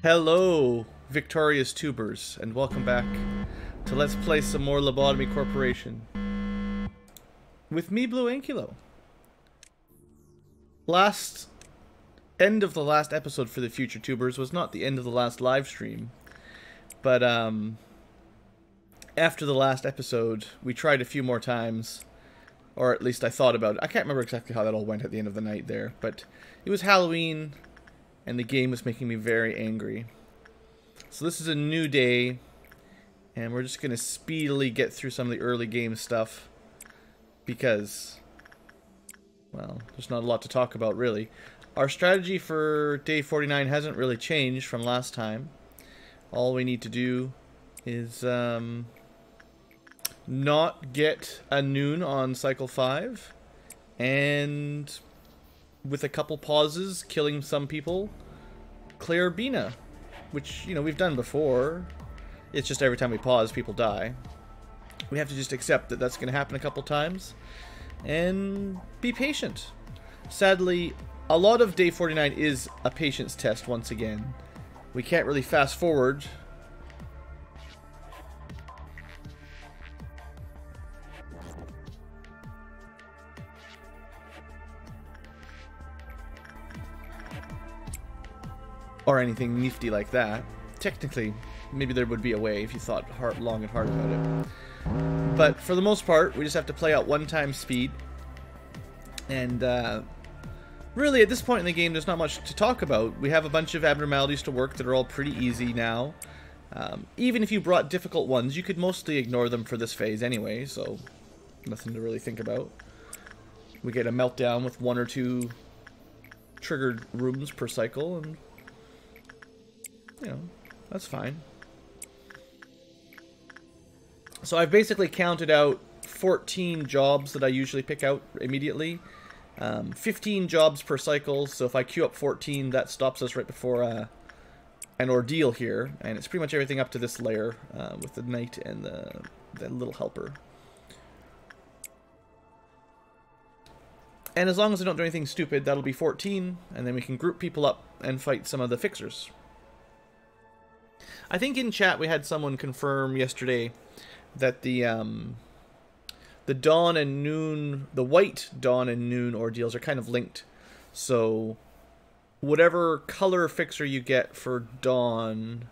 Hello, victorious tubers, and welcome back to Let's Play some more Lobotomy Corporation. With me, BlueAnkylo. End of the last episode for the future tubers was not the end of the last live stream, but after the last episode, we tried a few more times, or at least I thought about it. I can't remember exactly how that all went at the end of the night there, but it was Halloween, and the game was making me very angry. So this is a new day, and we're just going to speedily get through some of the early game stuff, because, well, there's not a lot to talk about, really. Our strategy for day 49 hasn't really changed from last time. All we need to do is not get a noon on cycle 5, and with a couple pauses, killing some people, clear Bina, which, you know, we've done before. It's just every time we pause, people die. We have to just accept that that's going to happen a couple times, and be patient. Sadly, a lot of day 49 is a patience test once again. We can't really fast forward. Or anything nifty like that. Technically, maybe there would be a way if you thought long and hard about it. But for the most part, we just have to play out one-time speed. And really, at this point in the game, there's not much to talk about. We have a bunch of abnormalities to work that are all pretty easy now. Even if you brought difficult ones, you could mostly ignore them for this phase anyway, so nothing to really think about. We get a meltdown with 1 or 2 triggered rooms per cycle, and you know, that's fine. So I've basically counted out 14 jobs that I usually pick out immediately. 15 jobs per cycle, so if I queue up 14, that stops us right before an ordeal here. And it's pretty much everything up to this layer with the knight and the little helper. And as long as I don't do anything stupid, that'll be 14, and then we can group people up and fight some of the fixers. I think in chat we had someone confirm yesterday that the dawn and noon, the white dawn and noon ordeals are kind of linked. So whatever color fixer you get for dawn,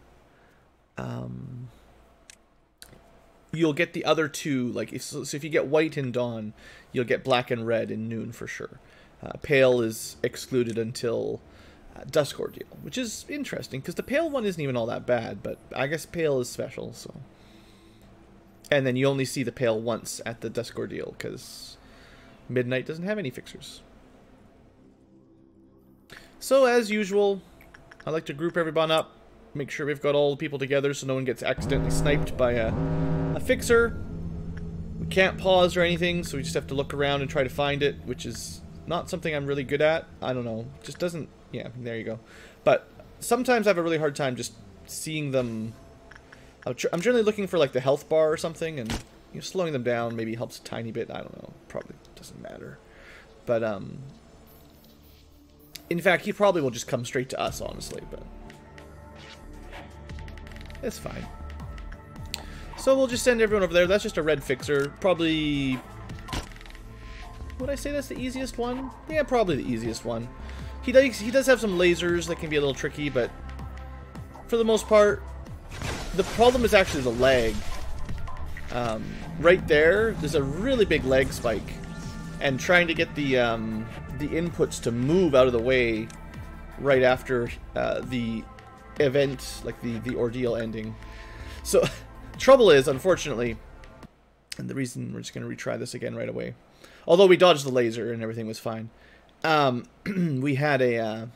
you'll get the other two. Like so if you get white in dawn, you'll get black and red in noon for sure. Pale is excluded until Dusk Ordeal, which is interesting because the pale one isn't even all that bad, but I guess pale is special. So, and then you only see the pale once at the Dusk Ordeal because midnight doesn't have any fixers. So as usual, I like to group everyone up, make sure we've got all the people together so no one gets accidentally sniped by a fixer. We can't pause or anything, so we just have to look around and try to find it, which is not something I'm really good at. I don't know, just doesn't. Yeah, there you go. But sometimes I have a really hard time just seeing them. I'm generally looking for like the health bar or something, and you know, slowing them down maybe helps a tiny bit. I don't know. Probably doesn't matter. But in fact, he probably will just come straight to us, honestly. But it's fine. So we'll just send everyone over there. That's just a red fixer. Probably. Would I say that's the easiest one? Yeah, probably the easiest one. He does have some lasers that can be a little tricky, but for the most part, the problem is actually the lag. Right there's a really big lag spike, and trying to get the inputs to move out of the way right after the event, like the ordeal ending. So, trouble is, unfortunately, and the reason we're just going to retry this again right away, although we dodged the laser and everything was fine. We had a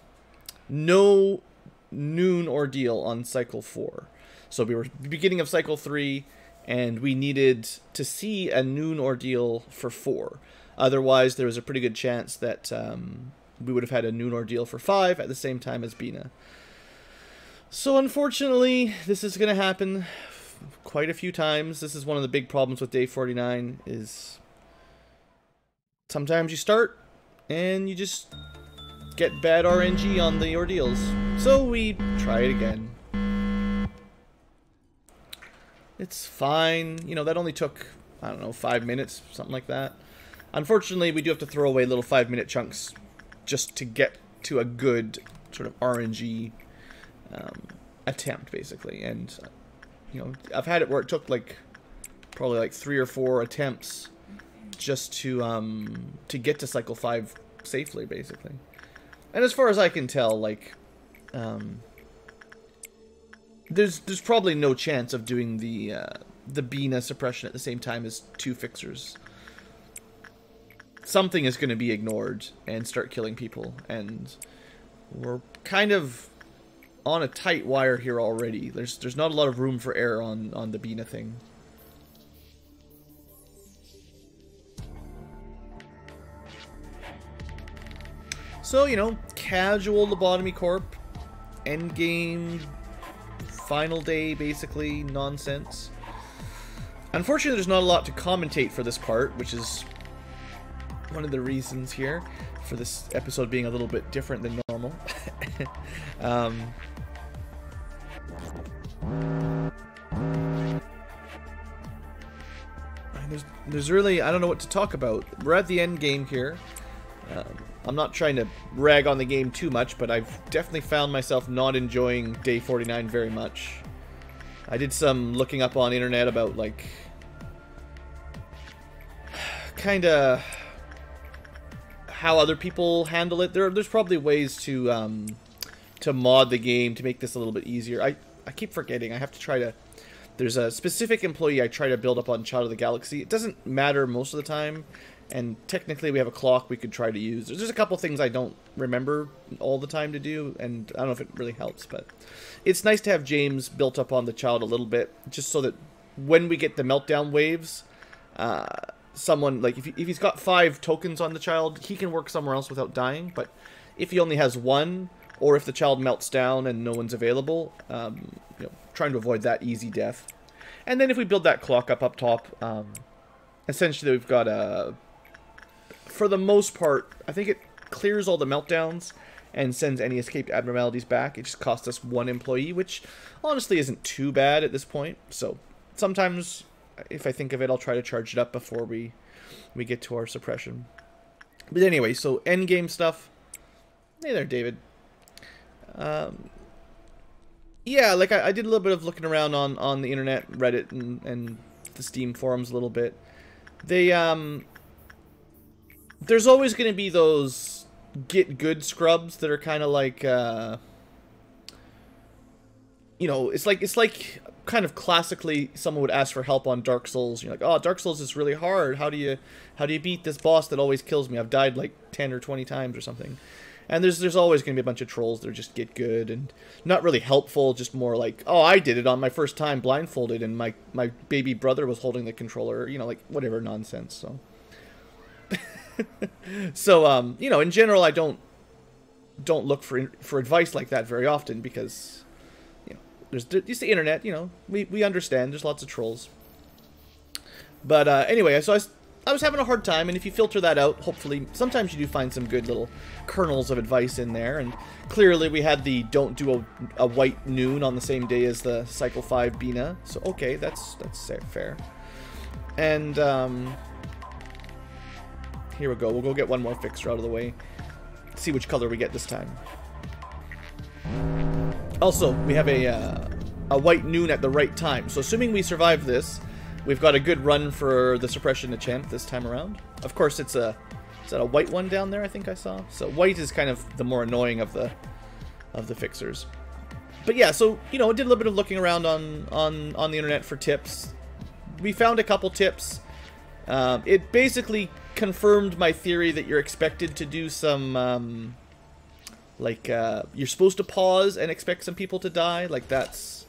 no noon ordeal on cycle 4. So we were beginning of cycle 3, and we needed to see a noon ordeal for 4. Otherwise, there was a pretty good chance that we would have had a noon ordeal for 5 at the same time as Bina. So unfortunately, this is going to happen quite a few times. This is one of the big problems with day 49 is sometimes you start and you just get bad RNG on the ordeals. So we try it again. It's fine. You know, that only took, I don't know, 5 minutes, something like that. Unfortunately, we do have to throw away little 5-minute chunks just to get to a good sort of RNG attempt, basically. And, you know, I've had it where it took, like, probably, like, 3 or 4 attempts just to get to cycle 5 safely, basically. And as far as I can tell, like, there's probably no chance of doing the Bina suppression at the same time as 2 fixers. Something is going to be ignored and start killing people, and we're kind of on a tight wire here already. There's not a lot of room for error on the Bina thing. So, you know, casual Lobotomy Corp, endgame, final day, basically, nonsense. Unfortunately, there's not a lot to commentate for this part, which is one of the reasons here for this episode being a little bit different than normal. There's really, I don't know what to talk about. We're at the end game here. I'm not trying to rag on the game too much, but I've definitely found myself not enjoying day 49 very much. I did some looking up on internet about, like, kind of how other people handle it. There's probably ways to mod the game to make this a little bit easier. I keep forgetting. I have to try to... There's a specific employee I try to build up on Child of the Galaxy. It doesn't matter most of the time, and technically we have a clock we could try to use. There's a couple things I don't remember all the time to do, and I don't know if it really helps, but it's nice to have James built up on the Child a little bit, just so that when we get the meltdown waves, someone, like, if he's got 5 tokens on the Child, he can work somewhere else without dying, but if he only has 1, or if the Child melts down and no one's available, you know, trying to avoid that easy death. And then if we build that clock up top, essentially we've got a... For the most part, I think it clears all the meltdowns and sends any escaped abnormalities back. It just costs us 1 employee, which honestly isn't too bad at this point. So sometimes, if I think of it, I'll try to charge it up before we get to our suppression. But anyway, so endgame stuff. Hey there, David. Yeah, like I did a little bit of looking around on the internet, Reddit, and the Steam forums a little bit. They, there's always going to be those get good scrubs that are kind of like, you know, it's like kind of classically someone would ask for help on Dark Souls. You're like, oh, Dark Souls is really hard. How do you beat this boss that always kills me? I've died like 10 or 20 times or something. And there's always going to be a bunch of trolls that are just get good and not really helpful, just more like, oh, I did it on my first time blindfolded and my baby brother was holding the controller, you know, like whatever nonsense. So, so you know, in general, I don't look for advice like that very often because, you know, it's the internet, you know, we understand there's lots of trolls. But anyway, so I was having a hard time, and if you filter that out, hopefully, sometimes you do find some good little kernels of advice in there, and clearly we had the don't do a white noon on the same day as the Cycle 5 Bina, so okay, that's fair. And, here we go, we'll go get one more fixer out of the way, see which color we get this time. Also, we have a white noon at the right time, so assuming we survive this, we've got a good run for the suppression attempt this time around. Of course, is that a white one down there? I think I saw. So white is kind of the more annoying of the fixers. But yeah, so you know, I did a little bit of looking around on the internet for tips. We found a couple tips. It basically confirmed my theory that you're expected to do some you're supposed to pause and expect some people to die. Like that's.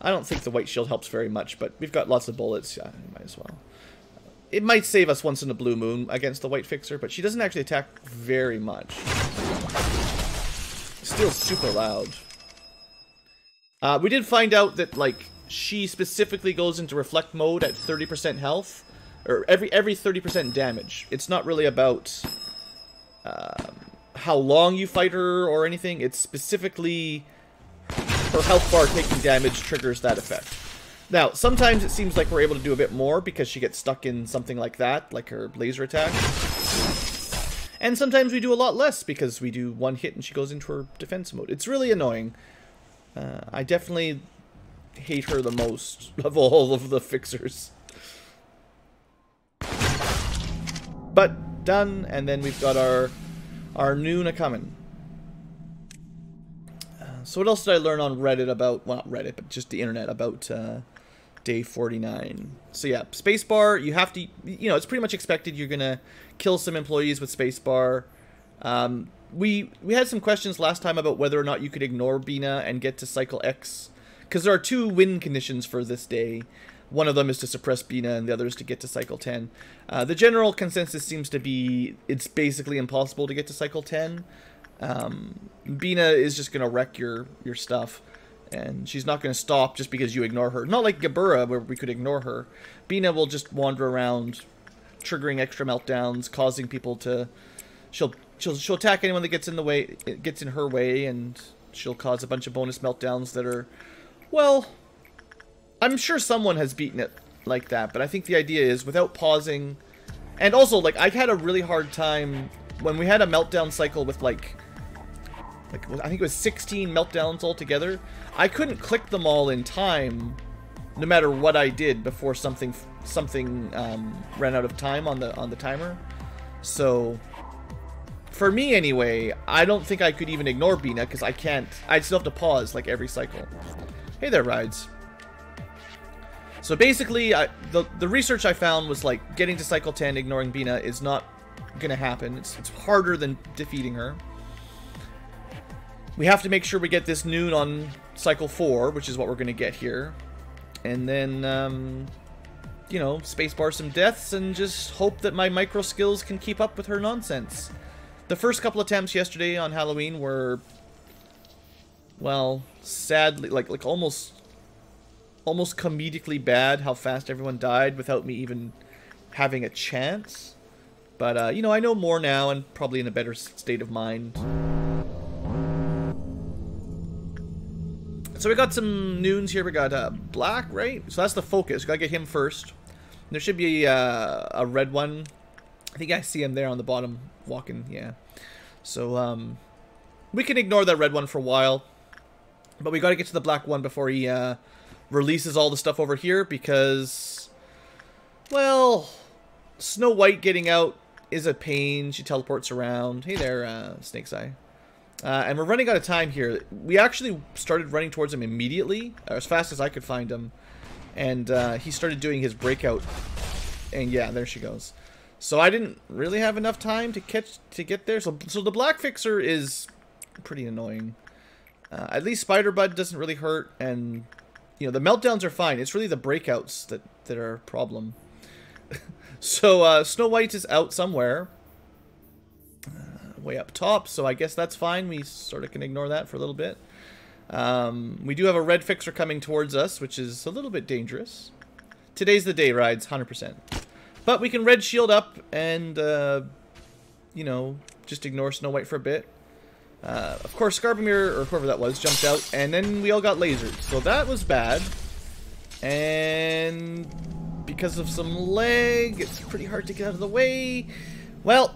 I don't think the white shield helps very much, but we've got lots of bullets. Yeah, might as well. It might save us once in a blue moon against the white fixer, but she doesn't actually attack very much. Still super loud. We did find out that, like, she specifically goes into reflect mode at 30% health, or every 30% damage. It's not really about how long you fight her or anything. It's specifically her health bar taking damage triggers that effect. Now, sometimes it seems like we're able to do a bit more because she gets stuck in something like that, like her laser attack. And sometimes we do a lot less because we do one hit and she goes into her defense mode. It's really annoying. I definitely hate her the most of all of the fixers. But done, and then we've got our noon a-coming. So what else did I learn on Reddit about, well, not Reddit, but just the internet about day 49? So yeah, spacebar, you have to, you know, it's pretty much expected you're gonna kill some employees with spacebar. We had some questions last time about whether or not you could ignore Bina and get to cycle X, because there are two win conditions for this day. One of them is to suppress Bina, and the other is to get to cycle 10. The general consensus seems to be it's basically impossible to get to cycle 10. Bina is just going to wreck your stuff, and she's not going to stop just because you ignore her. Not like Gabura, where we could ignore her. Bina will just wander around, triggering extra meltdowns, causing people to... She'll attack anyone that gets in the way, gets in her way, and she'll cause a bunch of bonus meltdowns that are, well, I'm sure someone has beaten it like that, but I think the idea is without pausing, and also, like, I had a really hard time when we had a meltdown cycle with, like I think it was 16 meltdowns altogether. I couldn't click them all in time, no matter what I did before something ran out of time on the timer. So, for me anyway, I don't think I could even ignore Bina because I can't. I still have to pause like every cycle. Hey there, Rides. So basically, the research I found was like getting to cycle 10, ignoring Bina is not gonna happen. It's harder than defeating her. We have to make sure we get this noon on cycle 4, which is what we're gonna get here, and then you know, spacebar some deaths and just hope that my micro skills can keep up with her nonsense. The first couple attempts yesterday on Halloween were, well, sadly, like almost comedically bad how fast everyone died without me even having a chance. But, you know, I know more now and probably in a better state of mind. So we got some noons here. We got Black, right? So that's the focus. Gotta get him first. There should be a red one. I think I see him there on the bottom walking, yeah. So, we can ignore that red one for a while. But we gotta get to the black one before he, releases all the stuff over here because, well, Snow White getting out is a pain. She teleports around. Hey there, Snake's Eye. And we're running out of time here. We actually started running towards him immediately, as fast as I could find him. And he started doing his breakout. And yeah, there she goes. So I didn't really have enough time to get there. So the Black Fixer is pretty annoying. At least Spider Bud doesn't really hurt, and you know, the meltdowns are fine. It's really the breakouts that are a problem. So, Snow White is out somewhere. Way up top, so I guess that's fine. We sort of can ignore that for a little bit. We do have a red fixer coming towards us, which is a little bit dangerous. Today's the day, Rides, 100%. But we can red shield up and, you know, just ignore Snow White for a bit. Of course, Scarbamir, or whoever that was, jumped out, and then we all got lasered. So that was bad. And because of some lag, it's pretty hard to get out of the way. Well,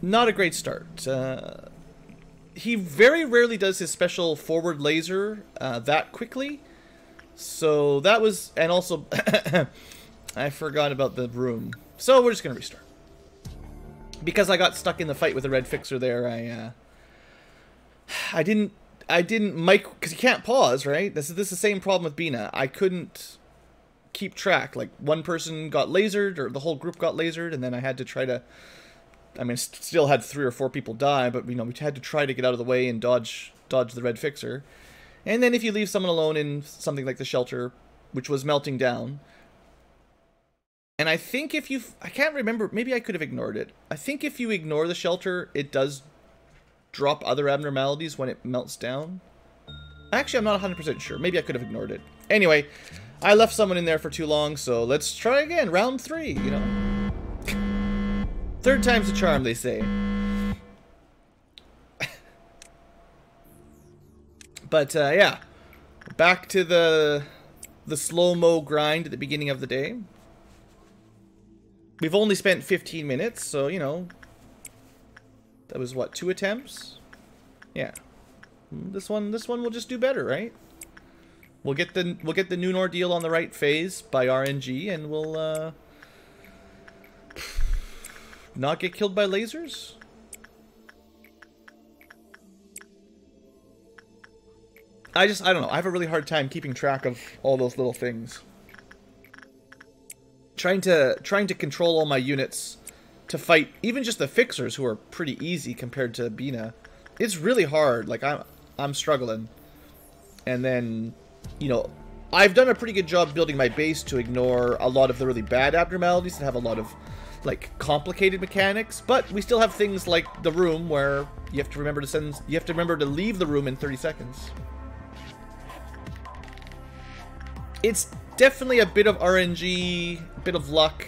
not a great start. He very rarely does his special forward laser that quickly. So that was, and also, I forgot about the room. So we're just going to restart. Because I got stuck in the fight with the red fixer there, I didn't mic, because you can't pause, right? This is the same problem with Bina. I couldn't keep track. Like, one person got lasered, or the whole group got lasered, and then I had to try to, I mean, still had 3 or 4 people die, but, you know, we had to try to get out of the way and dodge the red fixer. And then if you leave someone alone in something like the shelter, which was melting down, and I think if you, I can't remember, maybe I could have ignored it. I think if you ignore the shelter, it does drop other abnormalities when it melts down. Actually, I'm not 100% sure. Maybe I could have ignored it. Anyway, I left someone in there for too long, so let's try again. Round 3, you know. Third time's a charm, they say. But yeah, back to the slow-mo grind at the beginning of the day. We've only spent 15 minutes, so, you know, that was, what, 2 attempts? Yeah. This one will just do better, right? We'll get the noon ordeal on the right phase by RNG, and we'll, not get killed by lasers? I don't know. I have a really hard time keeping track of all those little things. Trying to control all my units to fight even just the fixers, who are pretty easy compared to Bina. It's really hard. Like, I'm struggling. And then, you know, I've done a pretty good job building my base to ignore a lot of the really bad abnormalities that have a lot of, like, complicated mechanics, but we still have things like the room where you have to remember to leave the room in 30 seconds. It's definitely a bit of RNG, a bit of luck,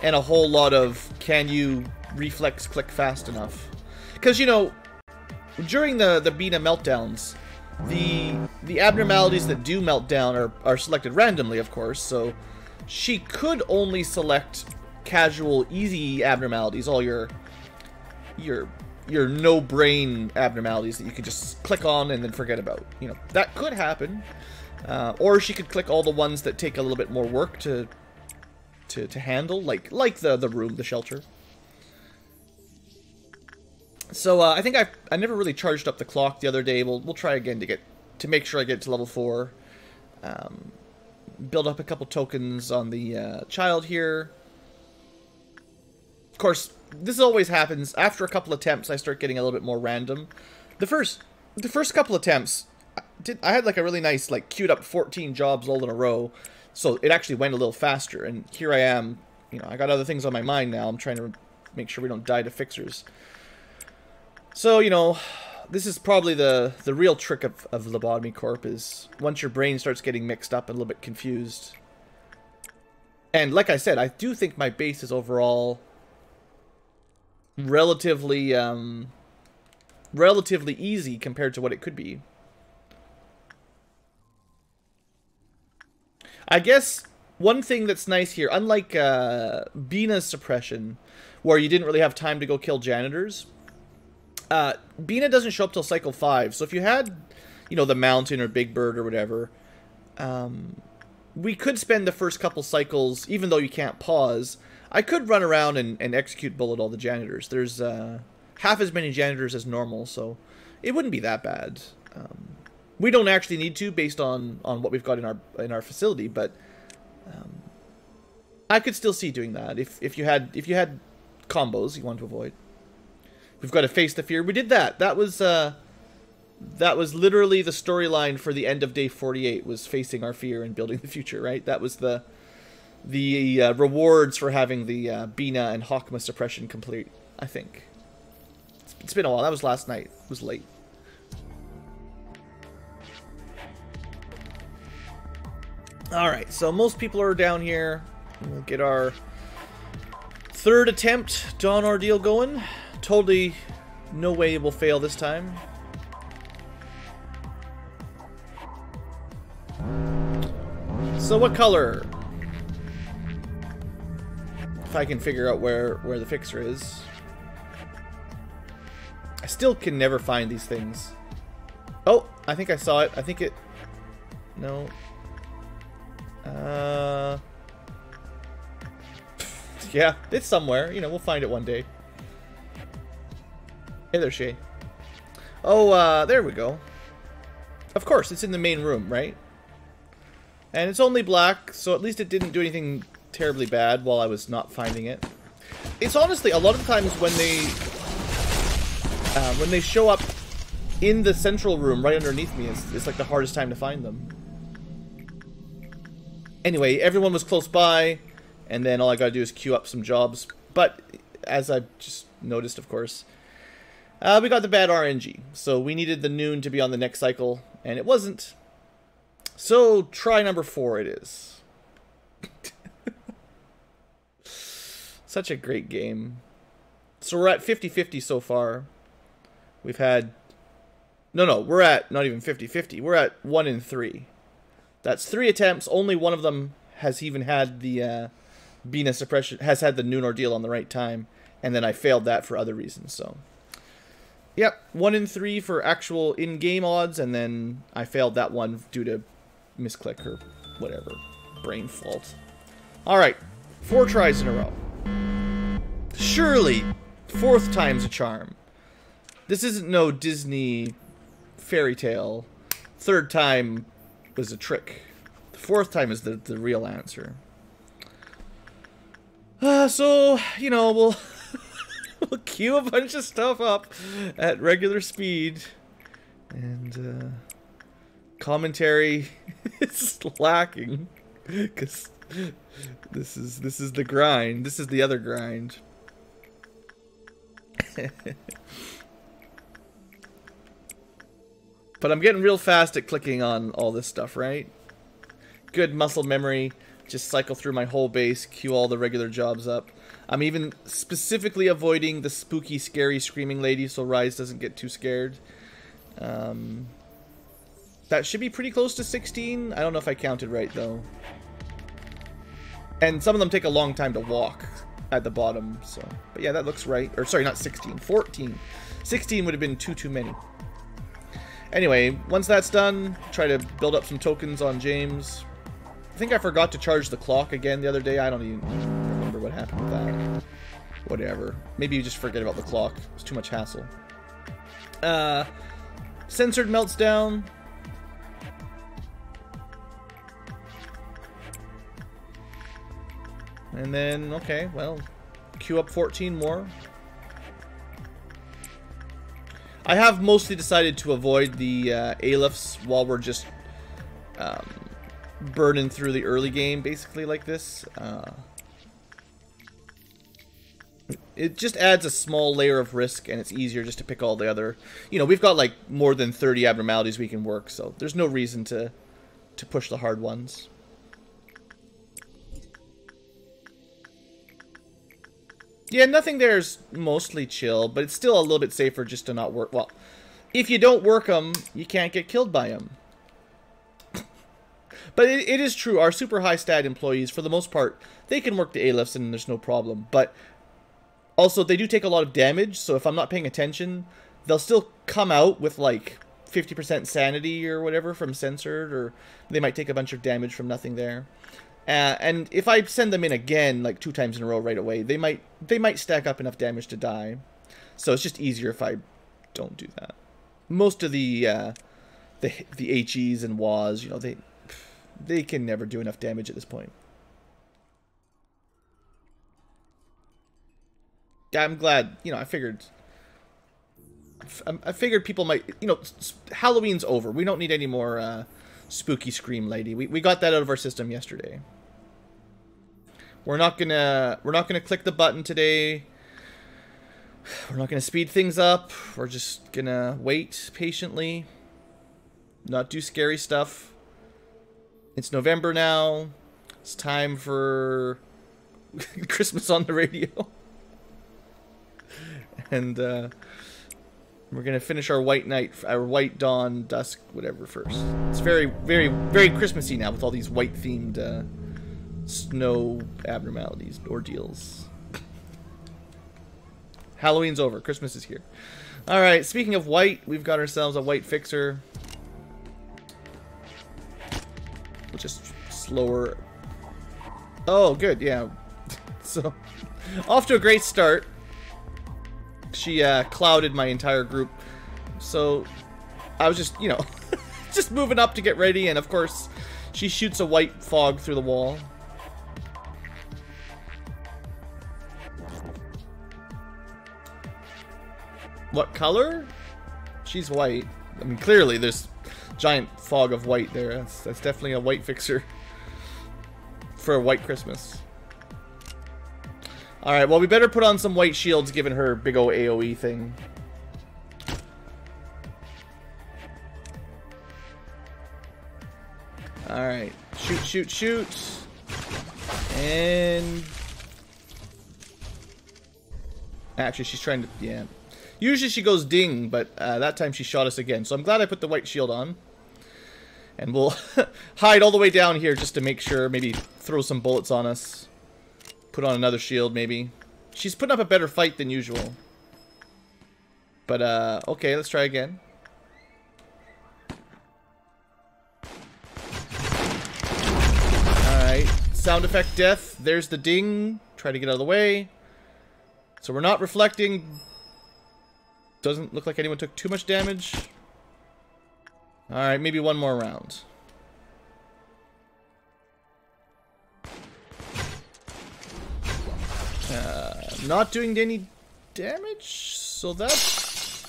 and a whole lot of can you reflex click fast enough. Because, you know, during the Bina meltdowns, the abnormalities that do melt down are selected randomly, of course, so she could only select casual, easy abnormalities, all your no-brain abnormalities that you could just click on and then forget about. You know, that could happen. Or she could click all the ones that take a little bit more work to handle, like the room, the shelter. So I think I never really charged up the clock the other day. We'll try again to make sure I get to level 4. Build up a couple tokens on the child here. Of course, this always happens. After a couple attempts, I start getting a little bit more random. The first couple attempts, I had like a really nice, like, queued up 14 jobs all in a row, so it actually went a little faster. And here I am, you know, I got other things on my mind now. I'm trying to make sure we don't die to fixers. So, you know, this is probably the real trick of Lobotomy Corp, is once your brain starts getting mixed up and a little bit confused. And like I said, I do think my base is overall relatively easy compared to what it could be. I guess one thing that's nice here, unlike Bina's suppression, where you didn't really have time to go kill janitors, Bina doesn't show up till cycle 5. So if you had, you know, the mountain or Big Bird or whatever, we could spend the first couple cycles, even though you can't pause, I could run around and execute bullet all the janitors. There's half as many janitors as normal, so it wouldn't be that bad. We don't actually need to, based on what we've got in our facility, but I could still see doing that if you had combos you want to avoid. We've got to face the fear. We did that. That was literally the storyline for the end of day 48, was facing our fear and building the future, right? That was the rewards for having the Bina and Hawkma suppression complete, I think. It's been a while. That was last night. It was late. Alright, so most people are down here. We'll get our third attempt Dawn Ordeal going. Totally no way we'll fail this time. So what color? If I can figure out where the fixer is. I still can never find these things. Oh, I think I saw it. I think it... No. Yeah, it's somewhere. You know, we'll find it one day. Hey there, Shay. Oh, there we go. Of course, it's in the main room, right? And it's only black, so at least it didn't do anything terribly bad while I was not finding it. It's honestly, a lot of times when they show up in the central room right underneath me, it's like the hardest time to find them. Anyway, everyone was close by, and then all I gotta do is queue up some jobs. But, as I just noticed, of course, we got the bad RNG. So we needed the noon to be on the next cycle, and it wasn't. So, try number 4 it is. Such a great game. So we're at 50-50 so far. We've had No, we're at not even 50-50. We're at 1 in 3. That's 3 attempts. Only one of them has even had the Bina suppression, has had the noon ordeal on the right time, and then I failed that for other reasons. So, yep, 1 in 3 for actual in-game odds, and then I failed that one due to misclick or whatever, brain fault. All right, 4 tries in a row. Surely, 4th time's a charm. This isn't no Disney fairy tale. 3rd time was a trick. The 4th time is the real answer. So, you know, we'll we'll queue a bunch of stuff up at regular speed, and commentary is lacking because this is the grind. This is the other grind. But I'm getting real fast at clicking on all this stuff, right? Good muscle memory. Just cycle through my whole base, queue all the regular jobs up. I'm even specifically avoiding the spooky, scary, screaming lady so Rise doesn't get too scared. That should be pretty close to 16. I don't know if I counted right, though. And some of them take a long time to walk at the bottom, so... But yeah, that looks right. Or, sorry, not 16. 14. 16 would have been too many. Anyway, once that's done, try to build up some tokens on James. I think I forgot to charge the clock again the other day. I don't even remember what happened with that. Whatever. Maybe you just forget about the clock. It's too much hassle. Censored melts down. And then, okay, well, queue up 14 more. I have mostly decided to avoid the Alephi's while we're just burning through the early game, basically, like this. It just adds a small layer of risk, and it's easier just to pick all the other... You know, we've got, like, more than 30 abnormalities we can work, so there's no reason to push the hard ones. Yeah, nothing there is mostly chill, but it's still a little bit safer just to not work. Well, if you don't work them, you can't get killed by them. But it is true, our super high stat employees, for the most part, they can work the Alephi's and there's no problem. But also, they do take a lot of damage, so if I'm not paying attention, they'll still come out with like 50% sanity or whatever from censored, or they might take a bunch of damage from nothing there. And if I send them in again, like 2 times in a row right away, they might stack up enough damage to die. So it's just easier if I don't do that. Most of the HEs and WAs, you know, they can never do enough damage at this point. Yeah, I'm glad, you know, I figured people might, you know, Halloween's over. We don't need any more spooky scream lady. We got that out of our system yesterday. We're not gonna click the button today. We're not gonna speed things up. We're just gonna wait patiently. Not do scary stuff. It's November now. It's time for Christmas on the radio. And we're gonna finish our white night, our white dawn, dusk, whatever first. It's very, very, very Christmassy now with all these white themed snow abnormalities, ordeals. Halloween's over. Christmas is here. All right. Speaking of white, we've got ourselves a white fixer. Just slower. Oh, good. Yeah. So, off to a great start. She clouded my entire group, so I was just, you know, just moving up to get ready, and of course she shoots a white fog through the wall. What color? She's white. I mean, clearly there's giant fog of white there. That's definitely a white fixer for a white Christmas. Alright, well, we better put on some white shields given her big ol' AoE thing. Alright. Shoot, shoot, shoot. And... Actually, she's trying to... Yeah. Usually she goes ding, but that time she shot us again. So I'm glad I put the white shield on. And we'll hide all the way down here just to make sure. Maybe throw some bullets on us. Put on another shield, maybe. She's putting up a better fight than usual. But, okay, let's try again. Alright. Sound effect death. There's the ding. Try to get out of the way. So we're not reflecting. Doesn't look like anyone took too much damage. Alright, maybe one more round. Not doing any damage, so that's...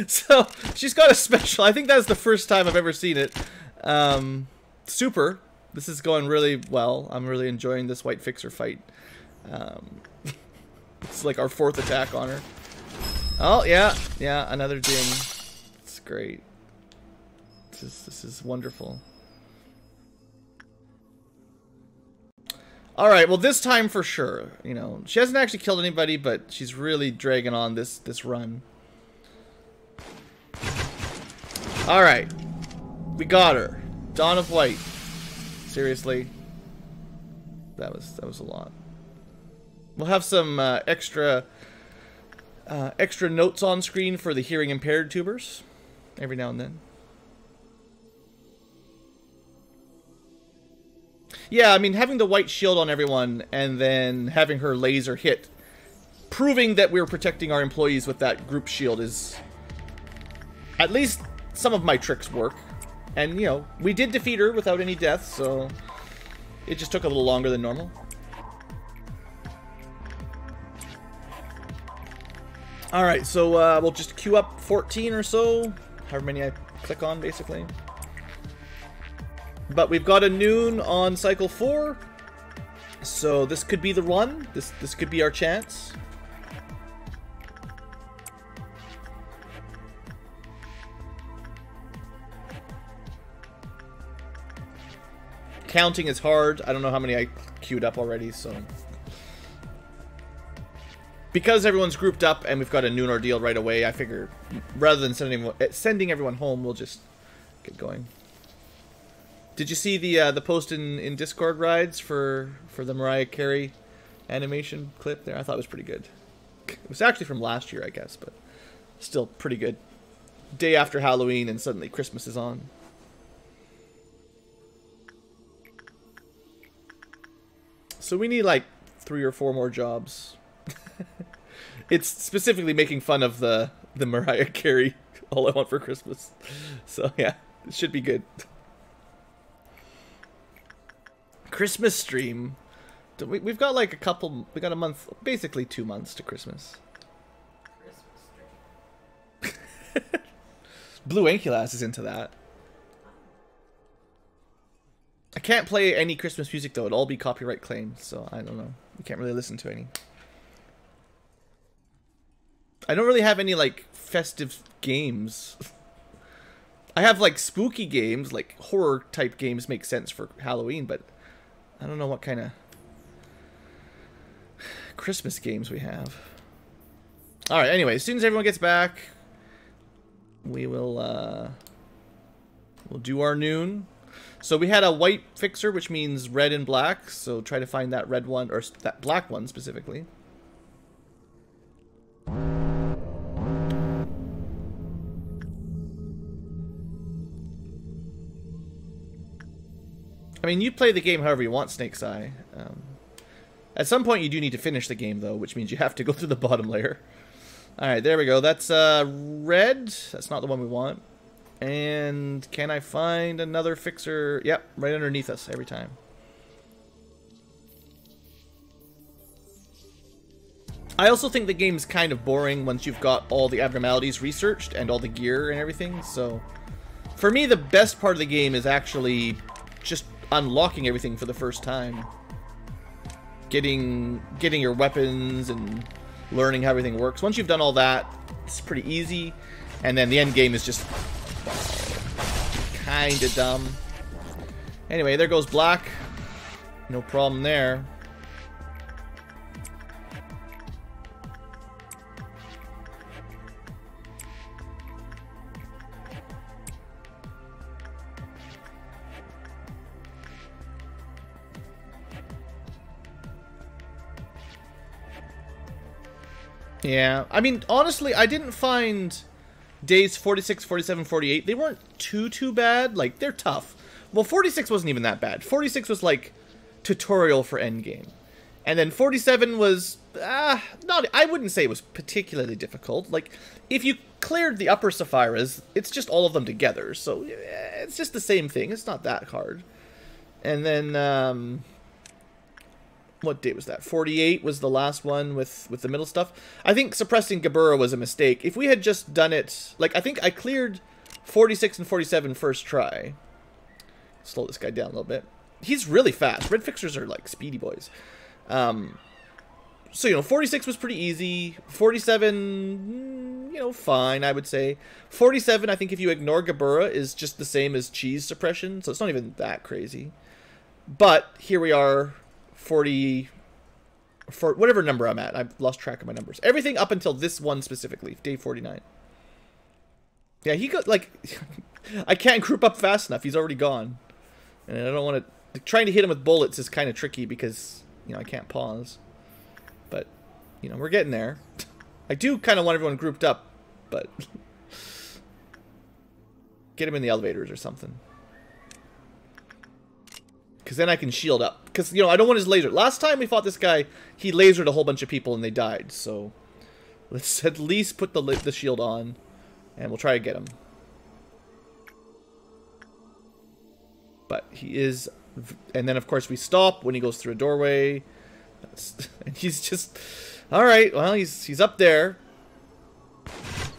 So, she's got a special. I think that's the first time I've ever seen it. Super. This is going really well. I'm really enjoying this white fixer fight. It's like our 4th attack on her. Oh, yeah. Yeah, another ding. It's great. This is wonderful. Alright, well this time for sure. You know, she hasn't actually killed anybody, but she's really dragging on this run. Alright. We got her. Dawn of White. Seriously. That was a lot. We'll have some extra notes on screen for the hearing impaired tubers every now and then. Yeah, I mean, having the white shield on everyone and then having her laser hit, proving that we're protecting our employees with that group shield is... At least some of my tricks work. And, you know, we did defeat her without any deaths, so it just took a little longer than normal. Alright, so we'll just queue up 14 or so, however many I click on, basically. But we've got a noon on cycle 4, so this could be the one. This could be our chance. Counting is hard. I don't know how many I queued up already, so... Because everyone's grouped up and we've got a noon ordeal right away, I figure rather than sending everyone home, we'll just get going. Did you see the post in Discord rides for the Mariah Carey animation clip there? I thought it was pretty good. It was actually from last year, I guess, but still pretty good. Day after Halloween and suddenly Christmas is on. So we need like 3 or 4 more jobs. It's specifically making fun of the Mariah Carey All I Want for Christmas. So yeah, it should be good. Christmas stream. We've got like we got a month, basically 2 months to Christmas. BlueAnkylo is into that. I can't play any Christmas music though, it'll all be copyright claimed, so I don't know. You can't really listen to any. I don't really have any like festive games. I have like spooky games, like horror type games make sense for Halloween, but I don't know what kind of Christmas games we have. Alright, anyway, as soon as everyone gets back, we will we'll do our noon. So we had a white fixer, which means red and black, so try to find that red one, or that black one specifically. I mean, you play the game however you want, Snake's Eye. At some point, you do need to finish the game, though, which means you have to go through the bottom layer. Alright, there we go. That's red. That's not the one we want. And can I find another fixer? Yep, right underneath us every time. I also think the game's kind of boring once you've got all the abnormalities researched and all the gear and everything, so... For me, the best part of the game is actually just unlocking everything for the first time. Getting your weapons and learning how everything works. Once you've done all that, it's pretty easy. And then the end game is just kinda dumb. Anyway, there goes black. No problem there. Yeah, I mean, honestly, I didn't find days 46, 47, 48, they weren't too bad. Like, they're tough. Well, 46 wasn't even that bad. 46 was like tutorial for endgame. And then 47 was, not, I wouldn't say it was particularly difficult. Like, if you cleared the upper Saphiras, it's just all of them together. So, it's just the same thing. It's not that hard. And then, what date was that? 48 was the last one with the middle stuff. I think suppressing Gabura was a mistake. If we had just done it, like, I think I cleared 46 and 47 first try. Slow this guy down a little bit. He's really fast. Red fixers are like speedy boys. So, you know, 46 was pretty easy. 47, you know, fine, I would say. 47, I think if you ignore Gabura, is just the same as cheese suppression, so it's not even that crazy. But here we are, 40, for whatever number I'm at. I've lost track of my numbers. Everything up until this one specifically, day 49. Yeah, he got, like, I can't group up fast enough. He's already gone. And I don't want to, trying to hit him with bullets is kind of tricky because, you know, I can't pause. But, you know, we're getting there. I do kind of want everyone grouped up, but get him in the elevators or something. Because then I can shield up. Because, you know, I don't want his laser. Last time we fought this guy, he lasered a whole bunch of people and they died. So let's at least put the shield on and we'll try to get him. But he is... And then, of course, we stop when he goes through a doorway. And he's just... Alright, well, he's up there.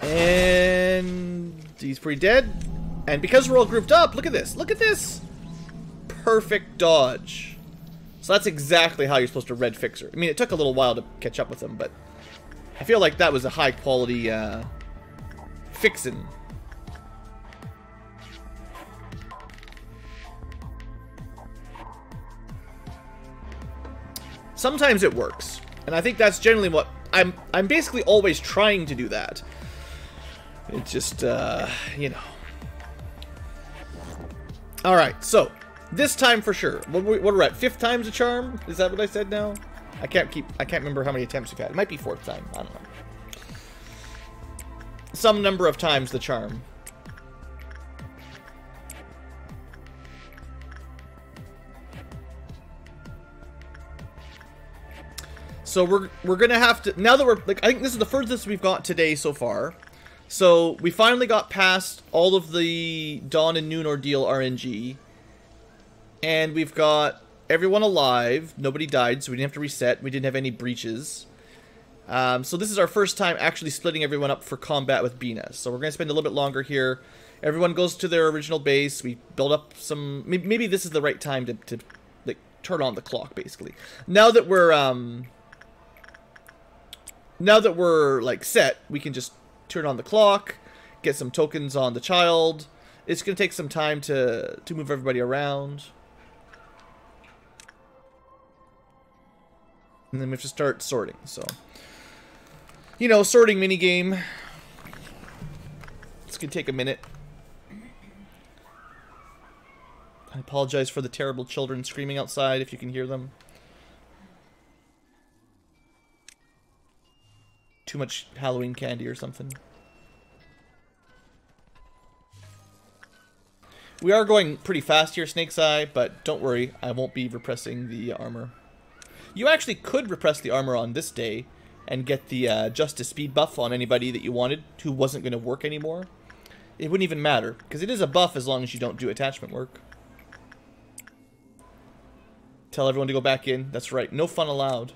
And he's pretty dead. And because we're all grouped up, look at this. Look at this. Perfect dodge. So that's exactly how you're supposed to red fixer. I mean, it took a little while to catch up with him, but I feel like that was a high-quality fixin'. Sometimes it works, and I think that's generally what I'm basically always trying to do that. It's just you know. All right, so this time for sure. What we're at? 5th time's a charm? Is that what I said now? I can't remember how many attempts we've had. It might be 4th time. I don't know. Some number of times the charm. So we're gonna have to, now that we're, like, I think this is the furthest we've got today so far. So we finally got past all of the Dawn and Noon Ordeal RNG. And we've got everyone alive. Nobody died, so we didn't have to reset. We didn't have any breaches. So this is our first time actually splitting everyone up for combat with Bina. So we're gonna spend a little bit longer here. Everyone goes to their original base. We build up some, maybe this is the right time to like, turn on the clock, basically. Now that we're like set, we can just turn on the clock, get some tokens on the child. It's gonna take some time to move everybody around, and then we have to start sorting. So, you know, sorting minigame. It's gonna take a minute. I apologize for the terrible children screaming outside if you can hear them. Too much Halloween candy or something. We are going pretty fast here, Snake's Eye, but don't worry, I won't be repressing the armor. You actually could repress the armor on this day and get the Justice Speed buff on anybody that you wanted who wasn't going to work anymore. It wouldn't even matter, because it is a buff as long as you don't do attachment work. Tell everyone to go back in. That's right, no fun allowed.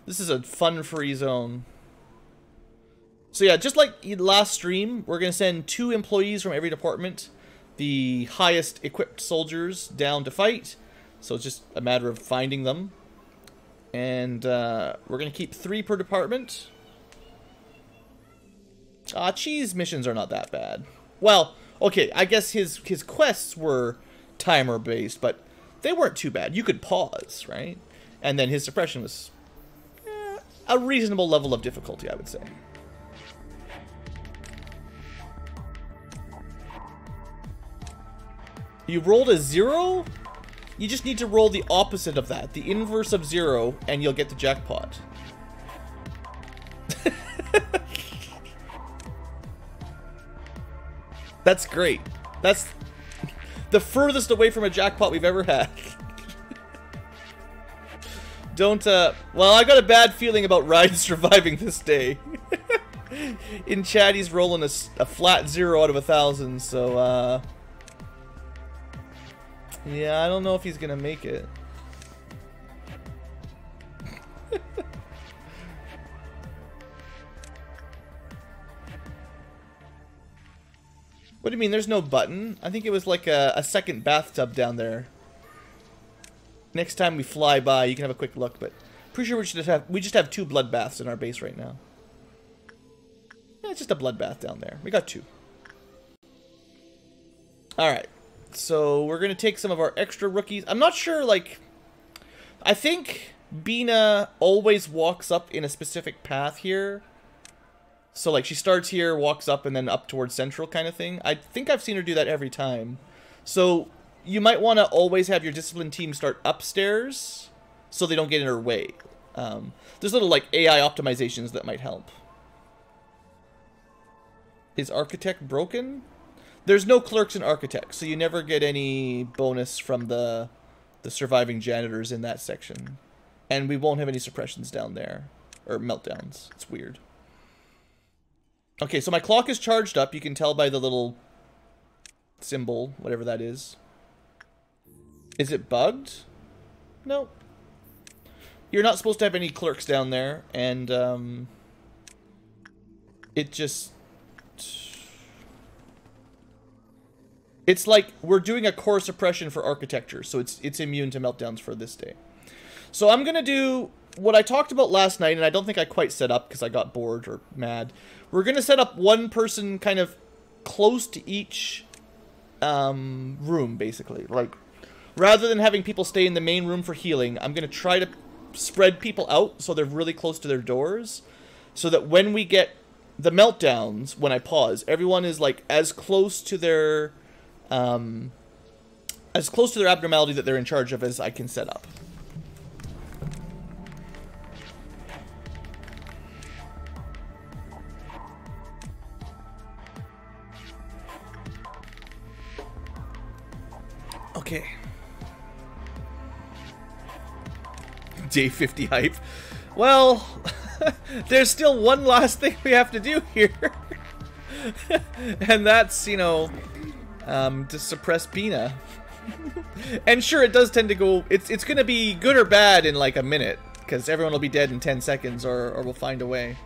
This is a fun-free zone. So yeah, just like last stream, we're going to send 2 employees from every department, the highest equipped soldiers, down to fight. So it's just a matter of finding them. And we're going to keep 3 per department. Cheese missions are not that bad. Well, okay, I guess his quests were timer-based, but they weren't too bad. You could pause, right? And then his suppression was a reasonable level of difficulty, I would say. You rolled a 0? You just need to roll the opposite of that, the inverse of 0, and you'll get the jackpot. That's great. That's the furthest away from a jackpot we've ever had. Don't, well, I got a bad feeling about Ryan surviving this day. In chat, he's rolling a flat 0 out of 1,000, so, yeah, I don't know if he's gonna make it. What do you mean, there's no button? I think it was like a second bathtub down there. Next time we fly by, you can have a quick look, but pretty sure we just have 2 bloodbaths in our base right now. Yeah, it's just a bloodbath down there. We got 2. Alright. So we're gonna take some of our extra rookies. I'm not sure, like, I think Bina always walks up in a specific path here. So, like, she starts here, walks up, and then up towards central kind of thing. I think I've seen her do that every time. So you might want to always have your discipline team start upstairs so they don't get in her way. There's little, like, AI optimizations that might help. Is Architect broken? There's no clerks in Architect, so you never get any bonus from the surviving janitors in that section. And we won't have any suppressions down there. Or meltdowns. It's weird. Okay, so my clock is charged up. You can tell by the little symbol, whatever that is. Is it bugged? No. You're not supposed to have any clerks down there, and it just... It's like we're doing a core suppression for architecture, so it's immune to meltdowns for this day. So I'm going to do what I talked about last night, and I don't think I quite set up because I got bored or mad. We're going to set up one person kind of close to each room, basically. Like, rather than having people stay in the main room for healing, I'm going to try to spread people out so they're really close to their doors, so that when we get the meltdowns, when I pause, everyone is like as close to their abnormality that they're in charge of as I can set up. Okay. Day 50 hype. Well, there's still one last thing we have to do here. And that's, you know, to suppress Bina. And sure, it does tend to go... It's going to be good or bad in like a minute, because everyone will be dead in 10 seconds, or we'll find a way.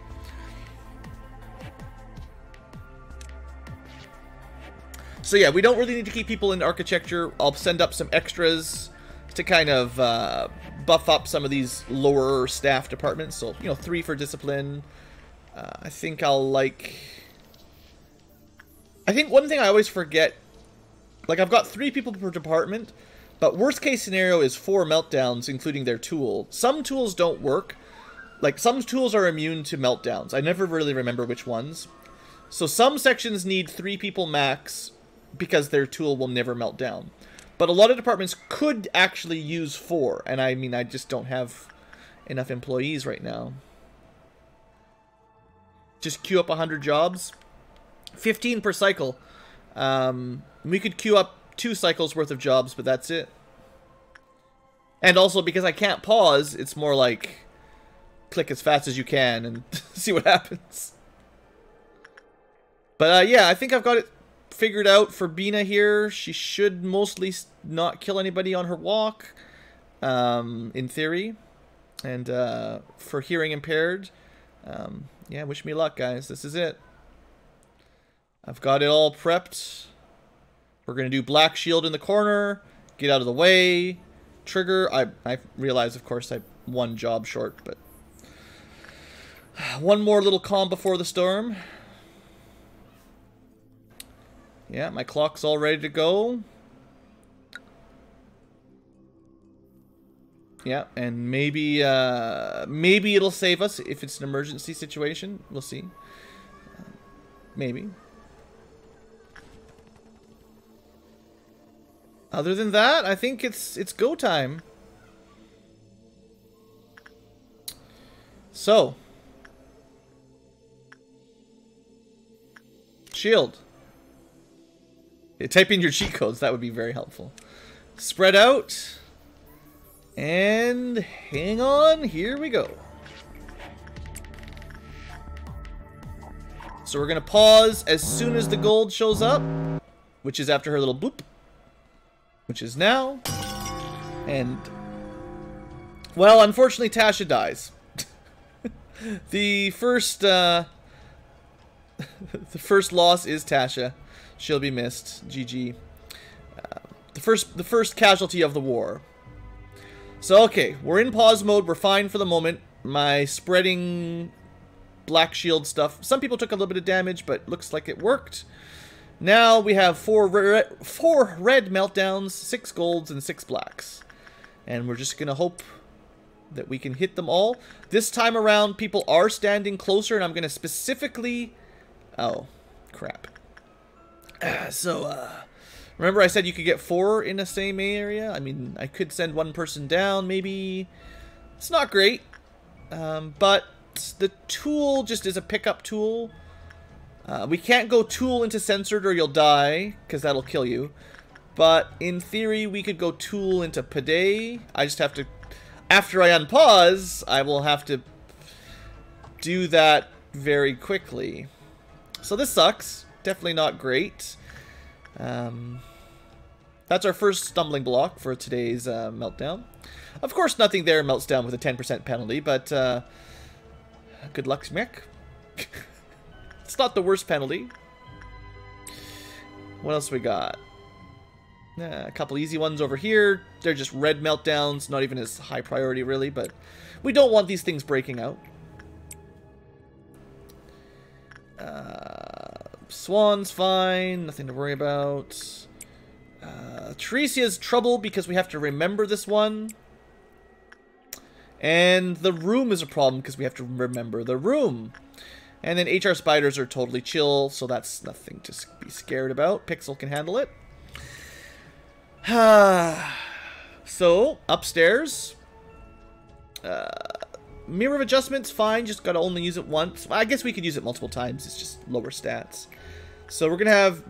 So yeah, we don't really need to keep people in architecture. I'll send up some extras to kind of buff up some of these lower staff departments. So, you know, 3 for discipline. I think I'll like... I think one thing I always forget... Like, I've got 3 people per department, but worst case scenario is 4 meltdowns, including their tool. Some tools don't work. Like, some tools are immune to meltdowns. I never really remember which ones. So some sections need 3 people max, because their tool will never melt down. But a lot of departments could actually use 4, and I mean, I just don't have enough employees right now. Just queue up 100 jobs. 15 per cycle. We could queue up 2 cycles worth of jobs, but that's it. And also, because I can't pause, it's more like click as fast as you can and see what happens. But yeah, I think I've got it figured out for Bina here. She should mostly not kill anybody on her walk, in theory. And for hearing impaired, yeah, wish me luck, guys. This is it. I've got it all prepped. We're going to do black shield in the corner, get out of the way, trigger. I realize, of course, I'm 1 job short, but one more little calm before the storm. Yeah, my clock's all ready to go. Yeah, and maybe maybe it'll save us if it's an emergency situation. We'll see. Maybe. Other than that, I think it's go time. So, shield. Yeah, type in your cheat codes. That would be very helpful. Spread out. And hang on. Here we go. So we're going to pause as soon as the gold shows up, which is after her little boop, which is now. And, well, unfortunately, Tasha dies. The first loss is Tasha. She'll be missed. GG. The first casualty of the war. So, okay, we're in pause mode. We're fine for the moment. My spreading black shield stuff. Some people took a little bit of damage, but looks like it worked. Now we have four red meltdowns, 6 golds, and 6 blacks. And we're just going to hope that we can hit them all. This time around, people are standing closer, and I'm going to specifically... Oh, crap. Remember I said you could get 4 in the same area? I mean, I could send one person down, maybe. It's not great, but the tool just is a pickup tool. We can't go tool into censored or you'll die, because that'll kill you. But in theory, we could go tool into Payday. I just have to, after I unpause, I will have to do that very quickly. So this sucks. Definitely not great. That's our first stumbling block for today's meltdown. Of course, nothing there melts down with a 10% penalty, but good luck, Mick. It's not the worst penalty. What else we got? A couple easy ones over here. They're just red meltdowns, not even as high priority, really, but we don't want these things breaking out. Swan's fine, nothing to worry about. Teresia's trouble because we have to remember this one. And the room is a problem because we have to remember the room. And then HR spiders are totally chill, so that's nothing to be scared about. Pixel can handle it. So, upstairs. Mirror of adjustment's fine, just gotta only use it once. I guess we could use it multiple times, it's just lower stats. So we're gonna have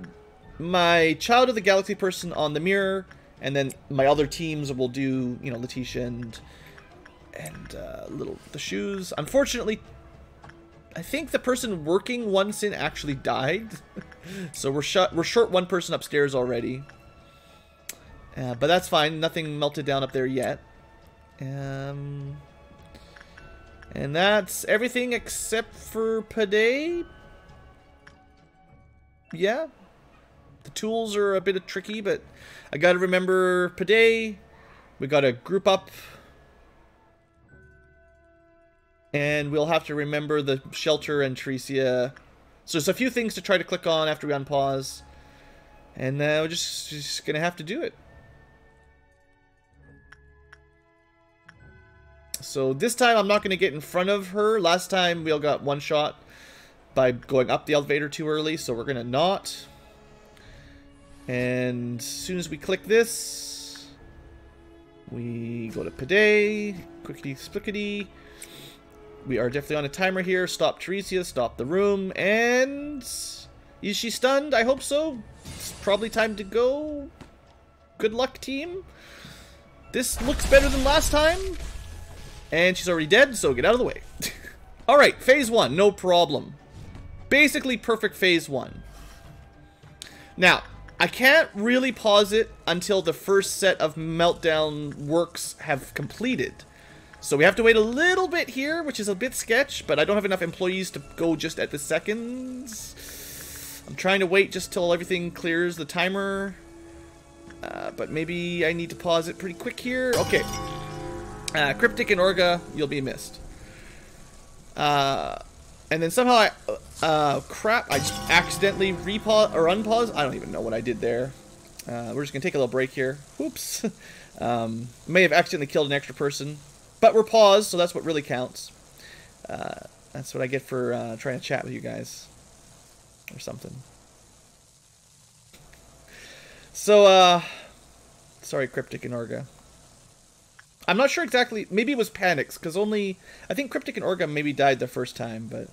my Child of the Galaxy person on the mirror, and then my other teams will do, you know, Letitia and the shoes. Unfortunately, I think the person working once in actually died. So we're short one person upstairs already. But that's fine. Nothing melted down up there yet. And that's everything except for Payday. Yeah. The tools are a bit tricky, but I gotta remember Payday. We gotta group up. And we'll have to remember the shelter and Teresia. So there's a few things to try to click on after we unpause. And we're just gonna have to do it. So this time I'm not going to get in front of her. Last time we all got one shot by going up the elevator too early, so we're going to not. And as soon as we click this, we go to Payday, quickly splickety. We are definitely on a timer here. Stop Teresia, stop the room, and is she stunned? I hope so. It's probably time to go. Good luck, team. This looks better than last time. And she's already dead, so get out of the way. Alright, phase 1, no problem. Basically perfect phase 1. Now, I can't really pause it until the first set of meltdown works have completed. So we have to wait a little bit here, which is a bit sketch, but I don't have enough employees to go just at the seconds. I'm trying to wait just till everything clears the timer. But maybe I need to pause it pretty quick here. Okay. Cryptic and Orga, you'll be missed. And then somehow crap, I just accidentally repause or unpause. I don't even know what I did there. We're just gonna take a little break here. Oops. May have accidentally killed an extra person, but we're paused, so that's what really counts. That's what I get for trying to chat with you guys, or something. So, sorry, Cryptic and Orga. I'm not sure exactly. Maybe it was Panics, because I think Cryptic and Orga maybe died the first time, but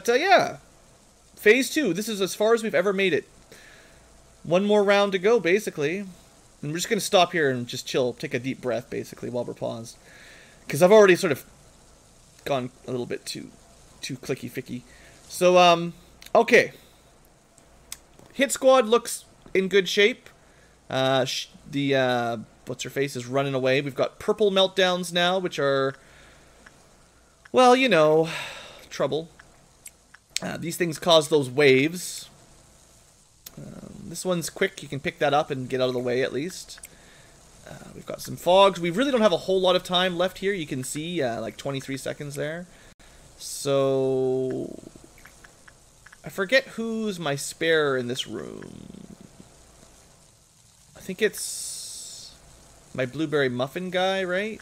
yeah. Phase 2. This is as far as we've ever made it. one more round to go, basically. And we're just going to stop here and just chill, take a deep breath, basically, while we're paused. Because I've already sort of gone a little bit too clicky-ficky. So, okay. Hit squad looks in good shape. What's-her-face is running away. We've got purple meltdowns now, which are, well, you know, trouble. These things cause those waves. This one's quick. You can pick that up and get out of the way at least. We've got some fogs. We really don't have a whole lot of time left here. You can see like 23 seconds there. So I forget who's my spare in this room. I think it's my blueberry muffin guy, right?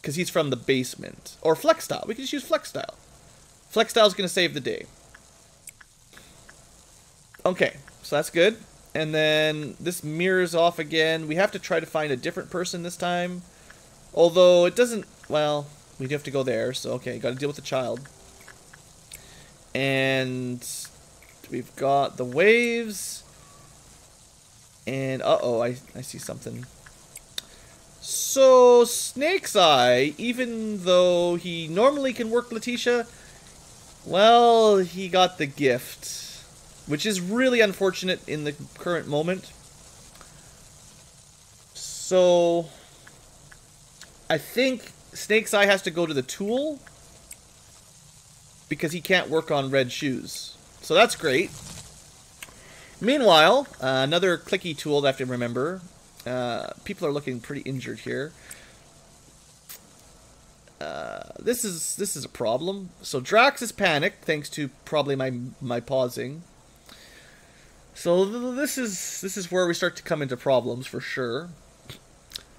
Because he's from the basement. Or Flex Style. We can just use Flex Style. Flex Style's going to save the day. Okay, so that's good. And then this mirrors off again. We have to try to find a different person this time. Although it doesn't... Well, we do have to go there. So, okay, got to deal with the child. And we've got the waves. And, uh-oh, I see something. So, Snake's Eye, even though he normally can work Letitia, well, he got the gift, which is really unfortunate in the current moment. So, I think Snake's Eye has to go to the tool, because he can't work on red shoes. So that's great. Meanwhile, another clicky tool that I have to remember. People are looking pretty injured here. This is a problem. So Drax is panicked thanks to probably my pausing. So this is where we start to come into problems for sure.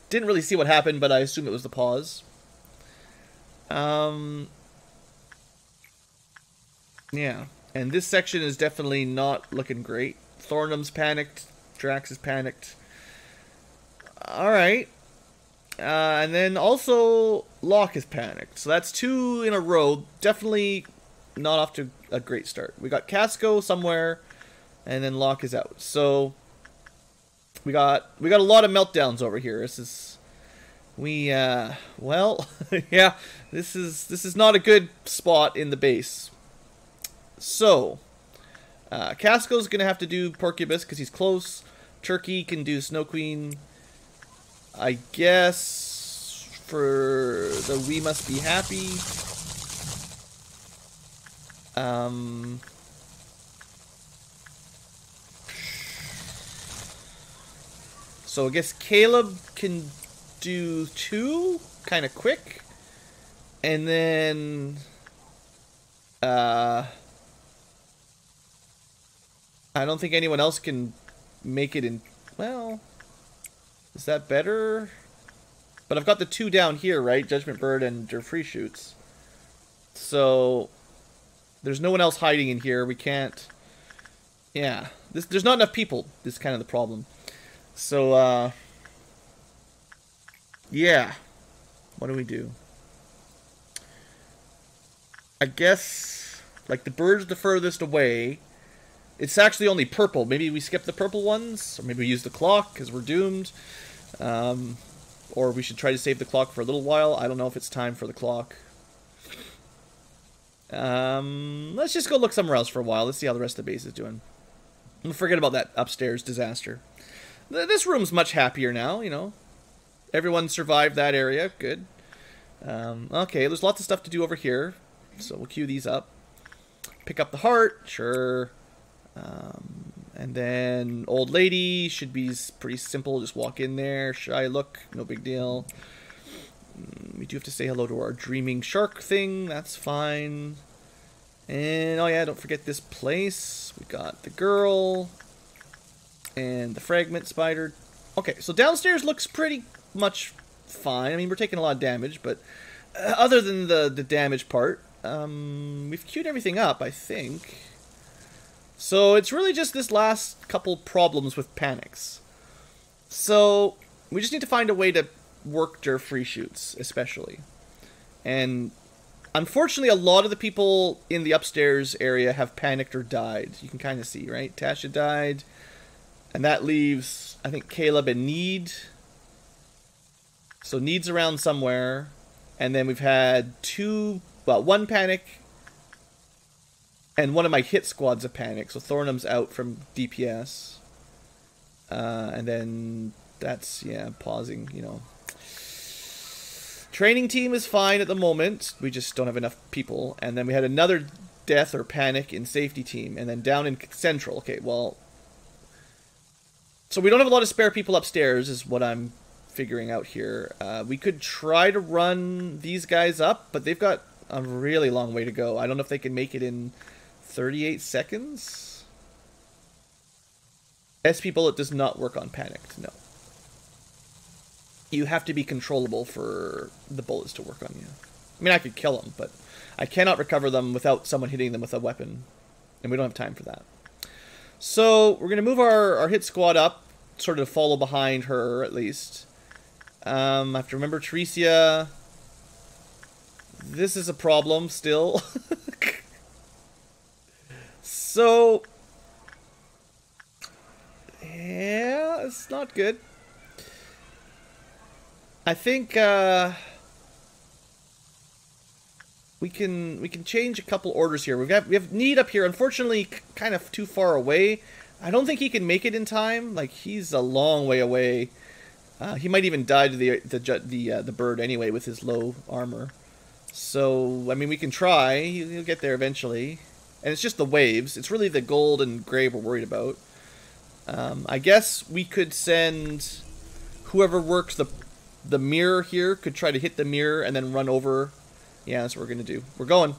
Didn't really see what happened, but I assume it was the pause. Yeah, and this section is definitely not looking great. Thornum's panicked. Drax is panicked. Alright. And then also Locke is panicked. So that's 2 in a row. Definitely not off to a great start. We got Casco somewhere, and then Locke is out. So we got a lot of meltdowns over here. This is well, yeah, this is not a good spot in the base. So Casco's gonna have to do Porcubus because he's close. Turkey can do Snow Queen. I guess for the We Must Be Happy. So I guess Caleb can do 2 kind of quick. And then I don't think anyone else can make it in... Well, is that better? But I've got the 2 down here, right? Judgment Bird and Der Free Shoots. So there's no one else hiding in here. We can't... Yeah. There's not enough people. This is kind of the problem. So, yeah. What do we do? I guess, like, the bird's the furthest away. It's actually only purple. Maybe we skip the purple ones, or maybe we use the clock because we're doomed. Or we should try to save the clock for a little while. I don't know if it's time for the clock. Let's just go look somewhere else for a while. Let's see how the rest of the base is doing. And forget about that upstairs disaster. This room's much happier now, you know. Everyone survived that area. Good. Okay, there's lots of stuff to do over here. So we'll queue these up. Pick up the heart. Sure. And then old lady should be pretty simple. Just walk in there. Shy look. No big deal. We do have to say hello to our dreaming shark thing. That's fine. And, oh yeah, don't forget this place. We got the girl. And the fragment spider. Okay, so downstairs looks pretty much fine. I mean, we're taking a lot of damage, but other than the damage part, we've queued everything up, I think. So it's really just this last couple problems with panics. So we just need to find a way to work Der Free Shoots, especially. And Unfortunately, a lot of the people in the upstairs area have panicked or died. You can kind of see, right? Tasha died. And that leaves, I think, Caleb and Need. So Need's around somewhere. And then we've had one panic. And one of my hit squads a panic. So Thornham's out from DPS. And then that's, yeah, pausing, you know. Training team is fine at the moment. We just don't have enough people. And then we had another death or panic in safety team. And then down in central. Okay, well. So we don't have a lot of spare people upstairs is what I'm figuring out here. We could try to run these guys up. But they've got a really long way to go. I don't know if they can make it in 38 seconds. SP bullet does not work on panicked. No. You have to be controllable for the bullets to work on you. I mean, I could kill them, but I cannot recover them without someone hitting them with a weapon. And we don't have time for that. So, we're going to move our hit squad up, sort of follow behind her, at least. I have to remember Teresia. This is a problem, still. So, yeah, it's not good. I think we can change a couple orders here. We have Need up here, unfortunately, kind of too far away. I don't think he can make it in time. Like, he's a long way away. He might even die to the bird anyway with his low armor. So I mean, we can try. He'll get there eventually. And it's just the waves. It's really the gold and gray we're worried about. I guess we could send whoever works the mirror here could try to hit the mirror and then run over. Yeah, that's what we're going to do. We're going.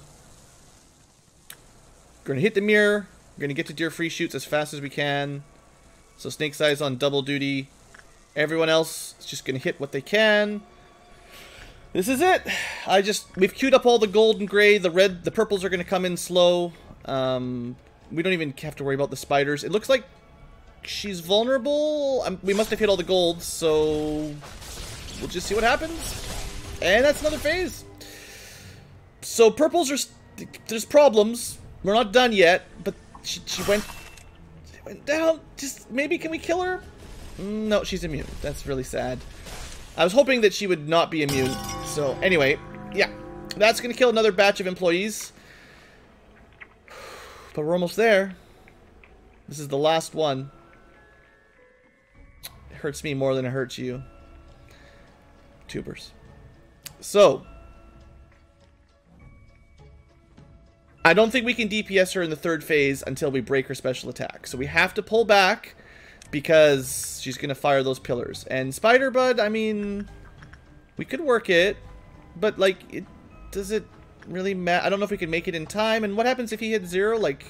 We're going to hit the mirror. We're going to get to deer free shoots as fast as we can. So Snake's Eye's on double duty. Everyone else is just going to hit what they can. This is it. We've queued up all the gold and gray. The purples are going to come in slow. We don't even have to worry about the spiders. It looks like she's vulnerable. We must have hit all the golds, so we'll just see what happens. And that's another phase. So purples there's problems. We're not done yet, but she went down. Just maybe can we kill her? No, she's immune. That's really sad. I was hoping that she would not be immune. So anyway, yeah, that's gonna kill another batch of employees. But we're almost there. This is the last one. It hurts me more than it hurts you. Tubers. So, I don't think we can DPS her in the third phase until we break her special attack. So we have to pull back because she's going to fire those pillars. And Spider Bud, I mean, we could work it, but like, does it really matter? I don't know if we can make it in time. And what happens if he hits 0? Like,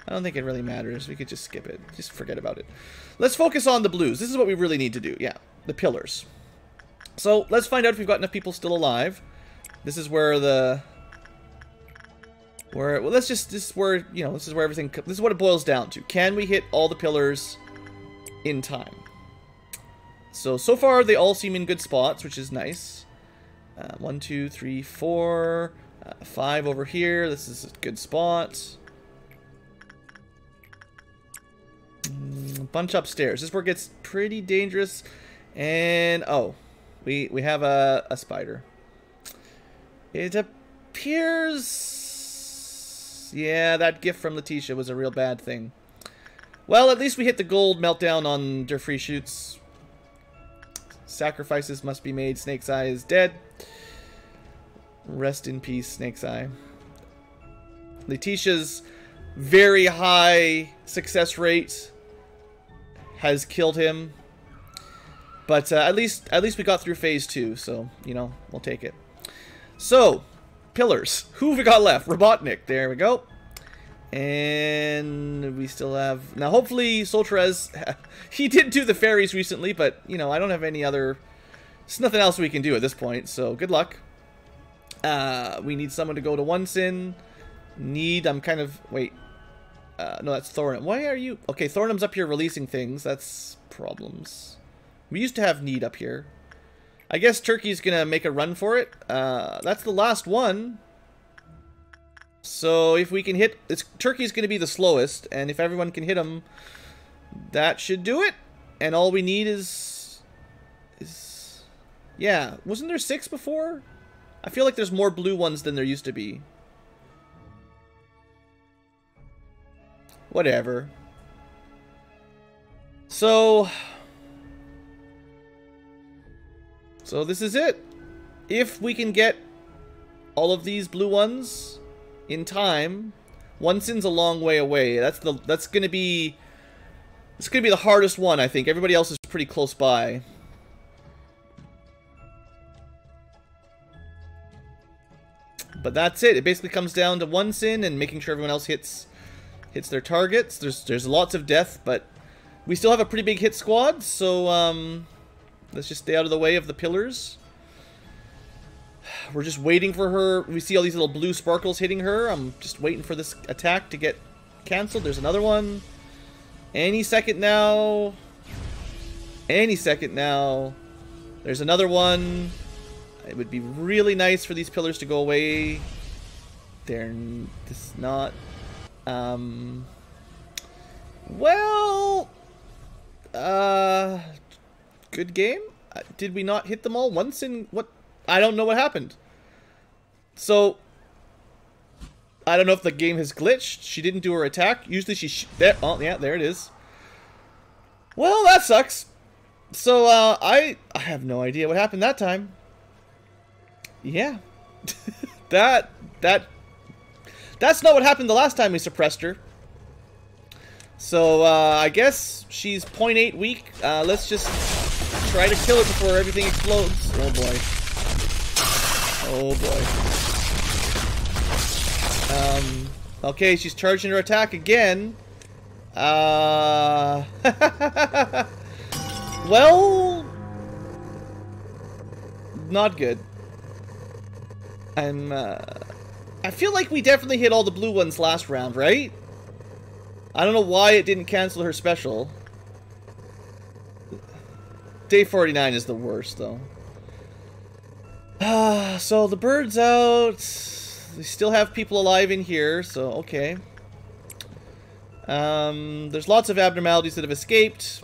I don't think it really matters. We could just skip it. Just forget about it. Let's focus on the blues. This is what we really need to do. Yeah, the pillars. So let's find out if we've got enough people still alive. This is where this is where everything, this is what it boils down to. Can we hit all the pillars in time? So far they all seem in good spots, which is nice. 1, 2, 3, 4, 5 over here. This is a good spot. Bunch upstairs. This is where it gets pretty dangerous. And oh, we have a spider. It appears, yeah, that gift from Letitia was a real bad thing. Well, at least we hit the gold meltdown on their free shoots. Sacrifices must be made. Snake's Eye is dead. Rest in peace, Snake's Eye. Letitia's very high success rate has killed him. But at least we got through phase 2, so, you know, we'll take it. So, pillars. Who have we got left? Robotnik. There we go. And we still have... Now, hopefully, Soltrez... he did do the fairies recently, but, you know, I don't have any other... There's nothing else we can do at this point, so good luck. We need someone to go to one sin. I'm kind of... Wait. No, that's Thornham. Why are you... Okay, Thornham's up here releasing things. That's problems. We used to have Need up here. I guess Turkey's gonna make a run for it. That's the last one. So if we can hit... Turkey's going to be the slowest, and if everyone can hit him, that should do it. And all we need is... Yeah, wasn't there 6 before? I feel like there's more blue ones than there used to be. Whatever. So this is it. If we can get all of these blue ones in time, one sin's a long way away. That's gonna be the hardest one, I think. Everybody else is pretty close by. But that's it. It basically comes down to one sin and making sure everyone else hits their targets. There's lots of death, but we still have a pretty big hit squad, so let's just stay out of the way of the pillars. We're just waiting for her. We see all these little blue sparkles hitting her. I'm just waiting for this attack to get cancelled. There's another one. Any second now. Any second now. There's another one. It would be really nice for these pillars to go away. They're just not. Well, good game. Did we not hit them all once in what? I don't know what happened. So I don't know if the game has glitched. She didn't do her attack. Usually she there. Oh yeah, there it is. Well, that sucks. So I have no idea what happened that time. Yeah, that's not what happened the last time we suppressed her. So I guess she's 0.8 weak. Let's just try to kill her before everything explodes. Oh boy. Oh boy. Okay, she's charging her attack again. Well, not good. I feel like we definitely hit all the blue ones last round, right? I don't know why it didn't cancel her special. Day 49 is the worst, though. So the bird's out. We still have people alive in here, so okay. There's lots of abnormalities that have escaped.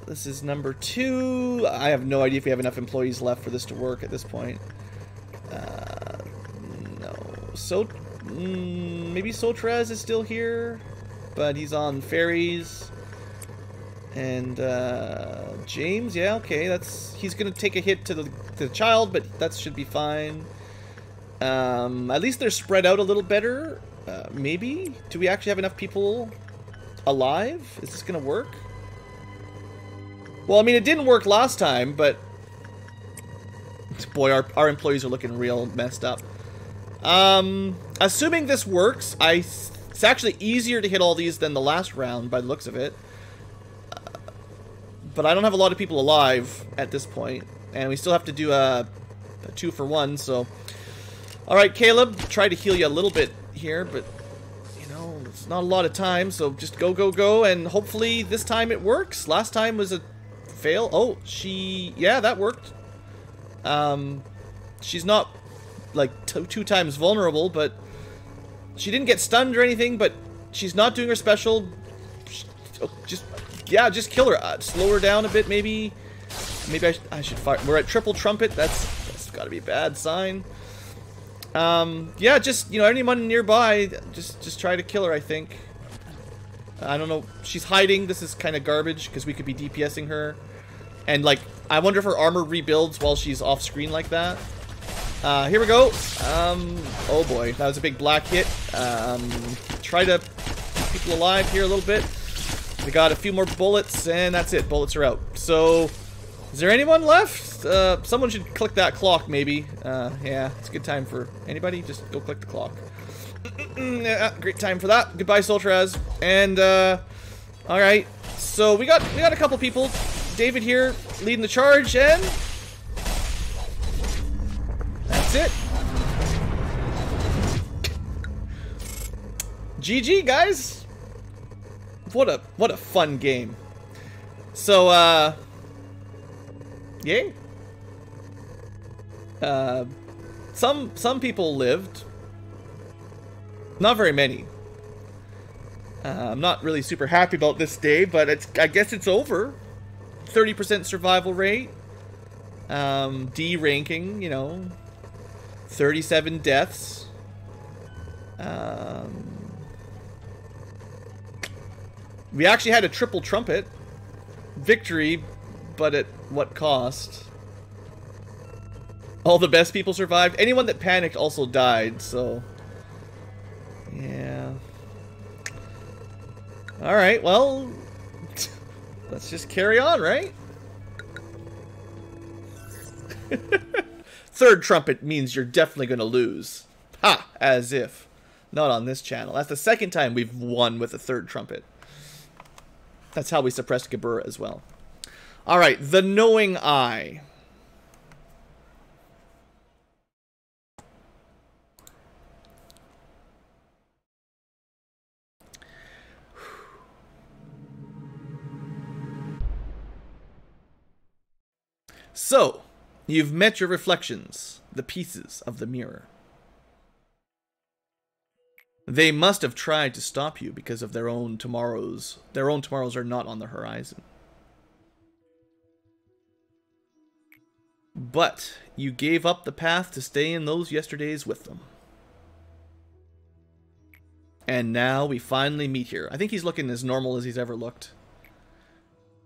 This is number 2. I have no idea if we have enough employees left for this to work at this point. No. So, maybe Sotraz is still here, but he's on ferries. And James, yeah, okay, he's gonna take a hit to the child, but that should be fine. At least they're spread out a little better. Maybe. Do we actually have enough people alive? Is this gonna work? Well, I mean, it didn't work last time, but boy, our employees are looking real messed up. Assuming this works, it's actually easier to hit all these than the last round by the looks of it. But I don't have a lot of people alive at this point, and we still have to do a 2-for-1. So, all right, Caleb, try to heal you a little bit here, but you know, it's not a lot of time. So just go, and hopefully this time it works. Last time was a fail. Oh, yeah, that worked. She's not like 2 times vulnerable, but she didn't get stunned or anything, but she's not doing her special. Just kill her. Slow her down a bit, maybe. Maybe I should fire. We're at triple trumpet. That's got to be a bad sign. Yeah, just, you know, anyone nearby, just try to kill her, I think. I don't know. She's hiding. This is kind of garbage because we could be DPSing her. And, like, I wonder if her armor rebuilds while she's off screen like that. Here we go. Oh boy, that was a big black hit. Try to keep people alive here a little bit. We got a few more bullets, and that's it. Bullets are out. So, is there anyone left? Someone should click that clock, maybe. Yeah, it's a good time for anybody. Just go click the clock. Yeah, great time for that. Goodbye, Soltraz. And all right. So we got a couple people. David here leading the charge, and that's it. GG, guys. What a fun game. So yay. Some people lived. Not very many. I'm not really super happy about this day, but I guess it's over. 30% survival rate. D ranking, you know. 37 deaths. We actually had a triple trumpet. Victory, but at what cost? All the best people survived. Anyone that panicked also died, so... yeah. Alright, well... let's just carry on, right? Third trumpet means you're definitely going to lose. Ha! As if. Not on this channel. That's the second time we've won with a third trumpet. That's how we suppressed Gabura as well. Alright, the Knowing Eye. So, you've met your reflections, the pieces of the mirror. They must have tried to stop you because of their own tomorrows. Their own tomorrows are not on the horizon. But you gave up the path to stay in those yesterdays with them. And now we finally meet here. I think he's looking as normal as he's ever looked.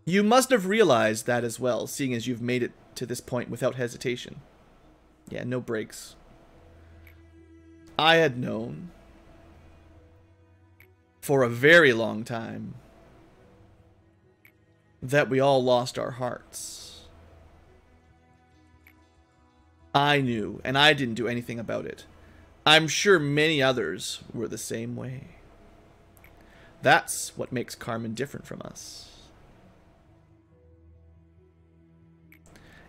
You must have realized that as well, seeing as you've made it to this point without hesitation. Yeah, no breaks. I had known for a very long time that we all lost our hearts. I knew, and I didn't do anything about it. I'm sure many others were the same way. That's what makes Carmen different from us.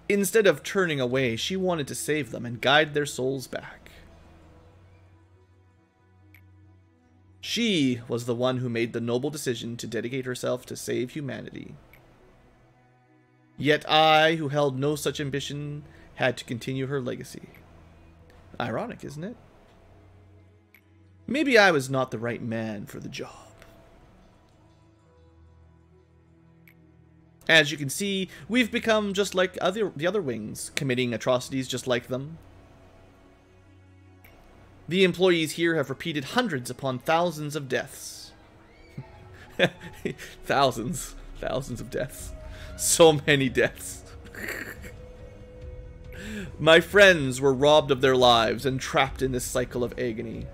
Instead of turning away, she wanted to save them and guide their souls back. She was the one who made the noble decision to dedicate herself to save humanity. Yet I, who held no such ambition, had to continue her legacy. Ironic, isn't it? Maybe I was not the right man for the job. As you can see, we've become just like the other wings, committing atrocities just like them. The employees here have repeated hundreds upon thousands of deaths. Thousands of deaths. So many deaths. My friends were robbed of their lives and trapped in this cycle of agony.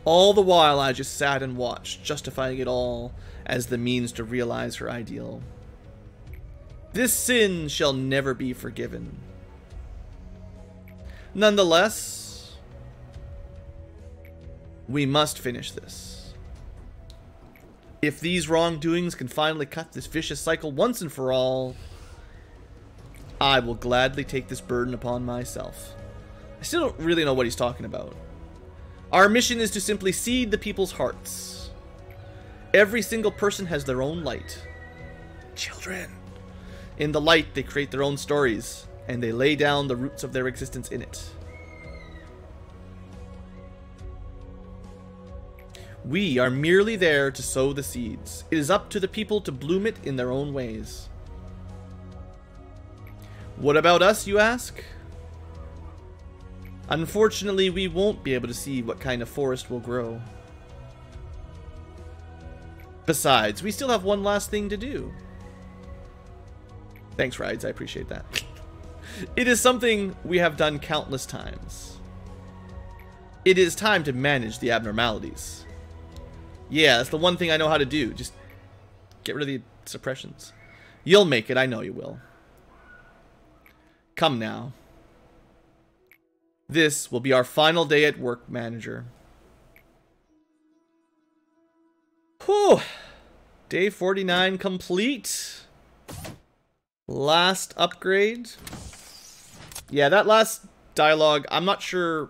All the while I just sat and watched, justifying it all as the means to realize her ideal. This sin shall never be forgiven. Nonetheless, we must finish this. If these wrongdoings can finally cut this vicious cycle once and for all, I will gladly take this burden upon myself. I still don't really know what he's talking about. Our mission is to simply seed the people's hearts. Every single person has their own light. Children. In the light, they create their own stories, and they lay down the roots of their existence in it. We are merely there to sow the seeds. It is up to the people to bloom it in their own ways. What about us, you ask? Unfortunately, we won't be able to see what kind of forest will grow. Besides, we still have one last thing to do. Thanks, Rides. I appreciate that. It is something we have done countless times. It is time to manage the abnormalities. Yeah, that's the one thing I know how to do. Just get rid of the suppressions. You'll make it. I know you will. Come now. This will be our final day at work, manager. Whew. Day 49 complete. Last upgrade. Yeah, that last dialogue, I'm not sure.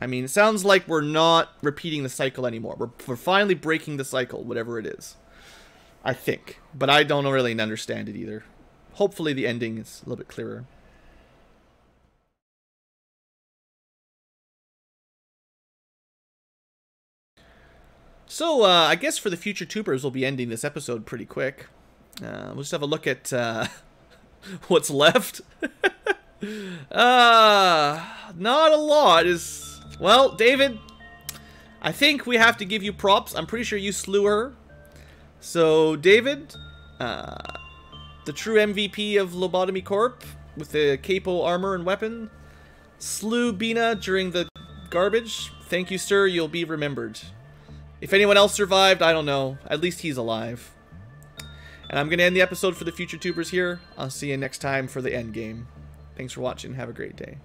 I mean, it sounds like we're not repeating the cycle anymore. We're finally breaking the cycle, whatever it is. I think. But I don't really understand it either. Hopefully the ending is a little bit clearer. So, I guess for the future tubers, we'll be ending this episode pretty quick. We'll just have a look at what's left. Not a lot is... Well, David, I think we have to give you props. I'm pretty sure you slew her. So, David, the true MVP of Lobotomy Corp, with the capo armor and weapon, slew Bina during the garbage. Thank you, sir. You'll be remembered. If anyone else survived, I don't know. At least he's alive. And I'm going to end the episode for the future tubers here. I'll see you next time for the end game. Thanks for watching. Have a great day.